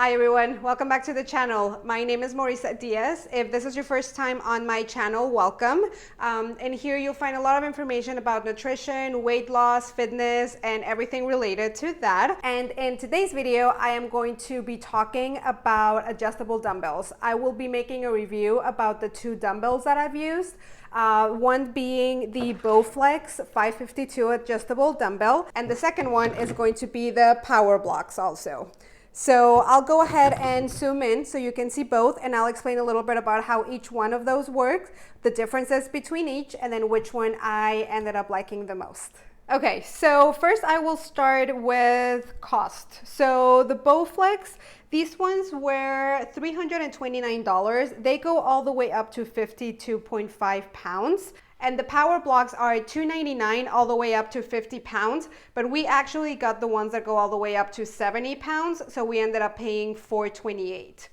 Hi everyone, welcome back to the channel. My name is Mauricette Diaz. If this is your first time on my channel, welcome. And here you'll find a lot of information about nutrition, weight loss, fitness, and everything related to that. And in today's video, I am going to be talking about adjustable dumbbells. I will be making a review about the two dumbbells that I've used. One being the Bowflex 552 adjustable dumbbell, and the second one is going to be the PowerBlocks also. So I'll go ahead and zoom in so you can see both, and I'll explain a little bit about how each one of those works, the differences between each, and then which one I ended up liking the most. Okay, so first I will start with cost. So the Bowflex, these ones were $329. They go all the way up to 52.5 pounds. And the PowerBlocks are $299 all the way up to 50 pounds, but we actually got the ones that go all the way up to 70 pounds, so we ended up paying $428.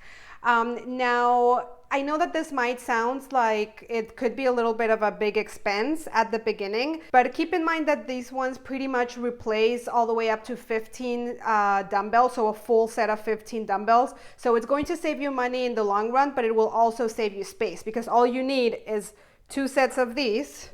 Now, I know that this might sound like it could be a little bit of a big expense at the beginning, but keep in mind that these ones pretty much replace all the way up to 15 dumbbells, so a full set of 15 dumbbells. So it's going to save you money in the long run, but it will also save you space because all you need is 2 sets of these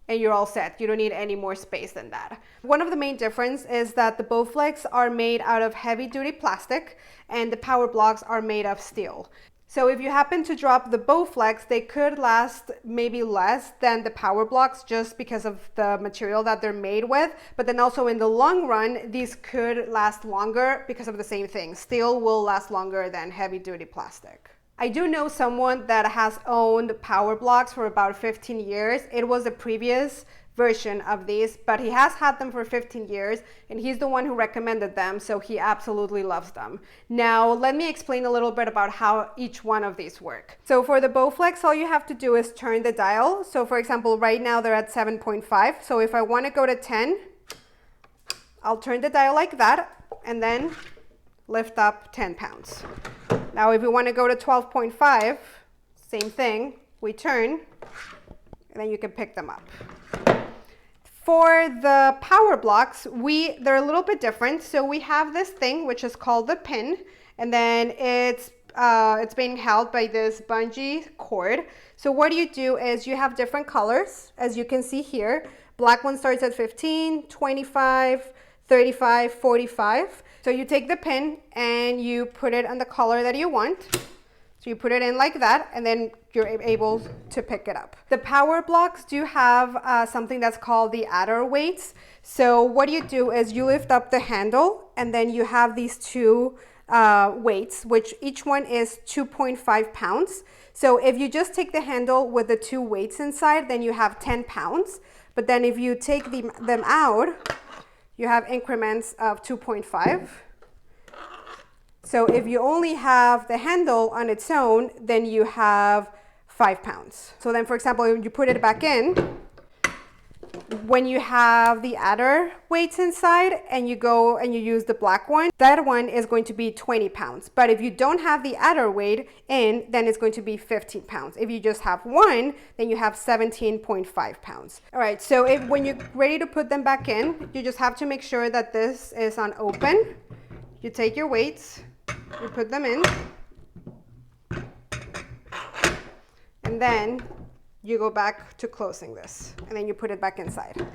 and you're all set. You don't need any more space than that. One of the main differences is that the Bowflex are made out of heavy duty plastic and the PowerBlocks are made of steel. So if you happen to drop the Bowflex, they could last maybe less than the PowerBlocks just because of the material that they're made with. But then also in the long run, these could last longer because of the same thing. Steel will last longer than heavy duty plastic. I do know someone that has owned PowerBlocks for about 15 years. It was the previous version of these, but he has had them for 15 years and he's the one who recommended them, so he absolutely loves them. Now, let me explain a little bit about how each one of these work. So for the Bowflex, all you have to do is turn the dial. So for example, right now they're at 7.5. So if I want to go to 10, I'll turn the dial like that and then lift up 10 pounds. Now, if we want to go to 12.5, same thing, we turn, and then you can pick them up. For the PowerBlocks, they're a little bit different. So we have this thing, which is called the pin, and then it's being held by this bungee cord. So what you do is you have different colors, as you can see here. Black one starts at 15, 25, 35, 45. So you take the pin and you put it on the color that you want. So you put it in like that, and then you're able to pick it up. The PowerBlocks do have something that's called the adder weights. So what you do is you lift up the handle, and then you have these two weights, which each one is 2.5 pounds. So if you just take the handle with the two weights inside, then you have 10 pounds. But then if you take them out, you have increments of 2.5. So if you only have the handle on its own, then you have 5 pounds. So then, for example, if you put it back in, when you have the adder weights inside and you go and you use the black one, that one is going to be 20 pounds. But if you don't have the adder weight in, then it's going to be 15 pounds. If you just have one, then you have 17.5 pounds. All right, so when you're ready to put them back in, you just have to make sure that this is on open. You take your weights, you put them in, and then you go back to closing this, and then you put it back inside.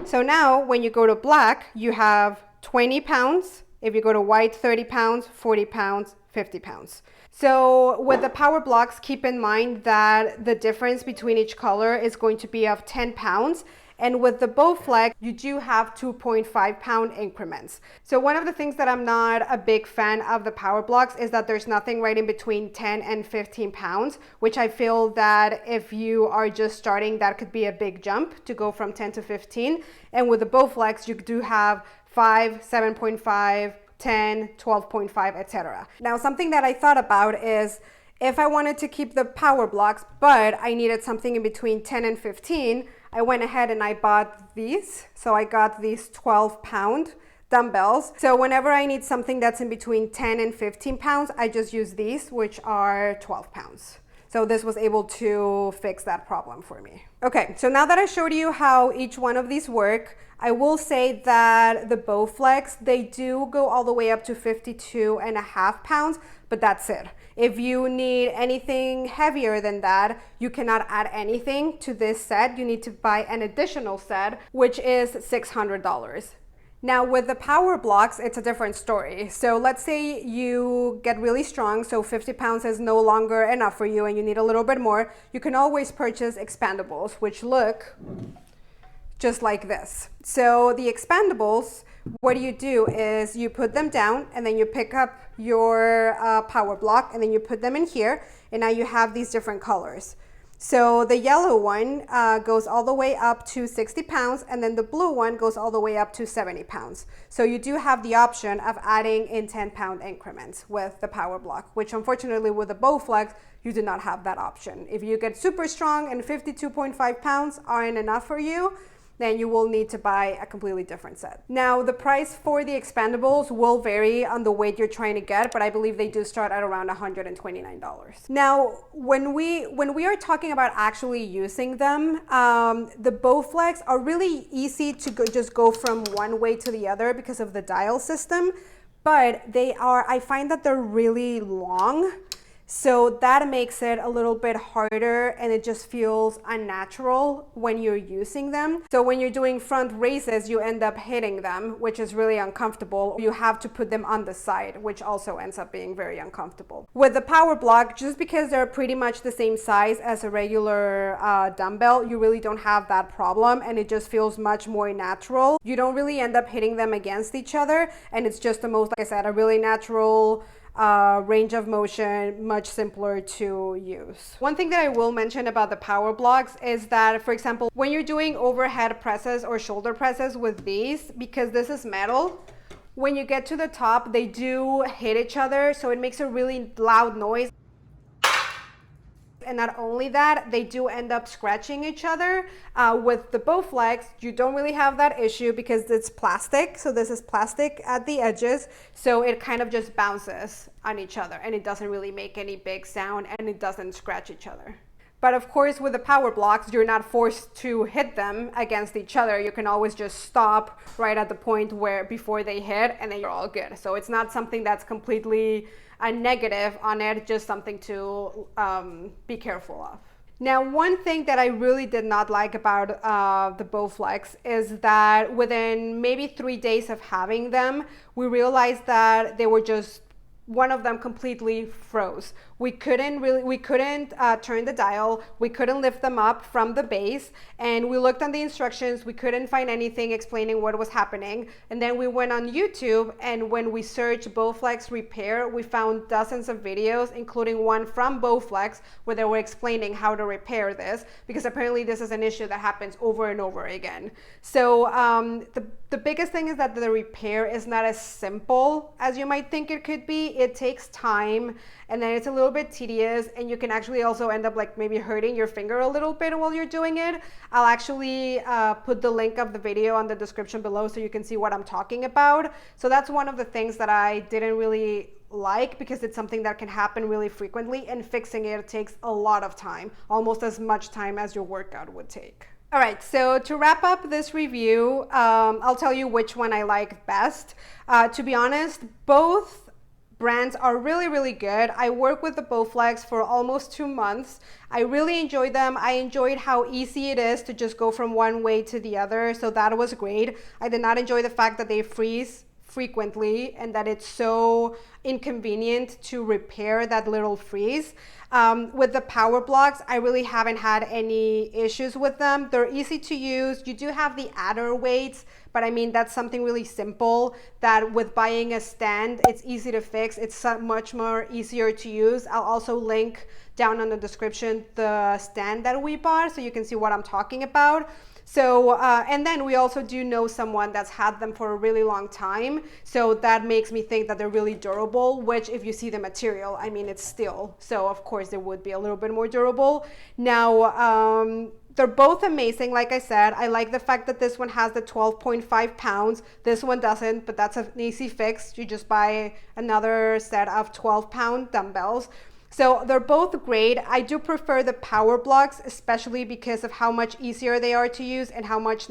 So now when you go to black, you have 20 pounds. If you go to white, 30 pounds, 40 pounds, 50 pounds. So with the PowerBlocks, keep in mind that the difference between each color is going to be of 10 pounds. And with the Bowflex, you do have 2.5 pound increments. So one of the things that I'm not a big fan of the PowerBlocks is that there's nothing right in between 10 and 15 pounds, which I feel that if you are just starting, that could be a big jump to go from 10 to 15. And with the Bowflex, you do have 5, 7.5, 10, 12.5, etc. Now, something that I thought about is if I wanted to keep the PowerBlocks, but I needed something in between 10 and 15, I went ahead and I bought these. So I got these 12-pound dumbbells. So whenever I need something that's in between 10 and 15 pounds, I just use these, which are 12 pounds. So this was able to fix that problem for me. Okay, so now that I showed you how each one of these work, I will say that the Bowflex, they do go all the way up to 52.5 pounds, but that's it. If you need anything heavier than that, you cannot add anything to this set. You need to buy an additional set, which is $600. Now with the PowerBlocks, it's a different story. So let's say you get really strong, so 50 pounds is no longer enough for you and you need a little bit more. You can always purchase expandables, which look just like this. So the expandables, what you do is you put them down and then you pick up your PowerBlock and then you put them in here, and now you have these different colors. So the yellow one goes all the way up to 60 pounds, and then the blue one goes all the way up to 70 pounds. So you do have the option of adding in 10-pound increments with the PowerBlock, which unfortunately with the Bowflex, you do not have that option. If you get super strong and 52.5 pounds aren't enough for you, then you will need to buy a completely different set. Now, the price for the expandables will vary on the weight you're trying to get, but I believe they do start at around $129. Now, when we are talking about actually using them, the Bowflex are really easy to just go from one way to the other because of the dial system, but I find that they're really long. So that makes it a little bit harder and it just feels unnatural when you're using them. So when you're doing front raises, you end up hitting them, which is really uncomfortable. You have to put them on the side, which also ends up being very uncomfortable. With the PowerBlock, just because they're pretty much the same size as a regular dumbbell, you really don't have that problem and it just feels much more natural. You don't really end up hitting them against each other, and it's just the most, like I said, a really natural range of motion, much simpler to use. One thing that I will mention about the PowerBlocks is that, for example, when you're doing overhead presses or shoulder presses with these, because this is metal, when you get to the top, they do hit each other, so it makes a really loud noise. And not only that, they do end up scratching each other. With the Bowflex, you don't really have that issue because it's plastic. So this is plastic at the edges. So it kind of just bounces on each other and it doesn't really make any big sound and it doesn't scratch each other. But of course, with the PowerBlocks, you're not forced to hit them against each other. You can always just stop right at the point where before they hit and then you're all good. So it's not something that's completely a negative on it, just something to be careful of. Now, one thing that I really did not like about the Bowflex is that within maybe 3 days of having them, we realized that they were just, one of them completely froze. We couldn't turn the dial, we couldn't lift them up from the base, and we looked on the instructions, we couldn't find anything explaining what was happening. And then we went on YouTube, and when we searched Bowflex repair, we found dozens of videos, including one from Bowflex, where they were explaining how to repair this, because apparently this is an issue that happens over and over again. So the biggest thing is that the repair is not as simple as you might think it could be. It takes time, and then it's a little bit tedious, and you can actually also end up like maybe hurting your finger a little bit while you're doing it. I'll actually put the link of the video on the description below so you can see what I'm talking about. So that's one of the things that I didn't really like, because it's something that can happen really frequently, and fixing it takes a lot of time, almost as much time as your workout would take. All right, so to wrap up this review, I'll tell you which one I like best. To be honest, both brands are really, really good. I worked with the Bowflex for almost 2 months. I really enjoyed them. I enjoyed how easy it is to just go from one way to the other, so that was great. I did not enjoy the fact that they freeze frequently and that it's so inconvenient to repair that little freeze. With the PowerBlocks, I really haven't had any issues with them. They're easy to use. You do have the adder weights, but I mean, that's something really simple that with buying a stand, it's easy to fix. It's much more easier to use. I'll also link down in the description the stand that we bought so you can see what I'm talking about. So, and then we also do know someone that's had them for a really long time. So that makes me think that they're really durable, which if you see the material, I mean, it's steel. So of course they would be a little bit more durable. Now, they're both amazing. Like I said, I like the fact that this one has the 12.5 pounds. This one doesn't, but that's an easy fix. You just buy another set of 12-pound dumbbells. So they're both great. I do prefer the PowerBlocks, especially because of how much easier they are to use and how much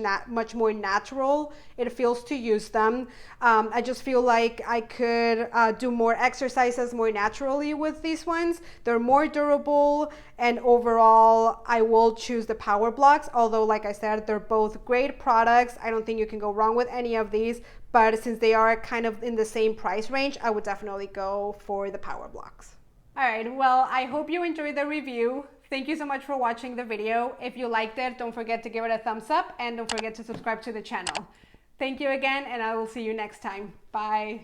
more natural it feels to use them. I just feel like I could do more exercises more naturally with these ones. They're more durable, and overall, I will choose the PowerBlocks. Although, like I said, they're both great products. I don't think you can go wrong with any of these. But since they are kind of in the same price range, I would definitely go for the PowerBlocks. All right, well, I hope you enjoyed the review. Thank you so much for watching the video. If you liked it, don't forget to give it a thumbs up and don't forget to subscribe to the channel. Thank you again, and I will see you next time. Bye.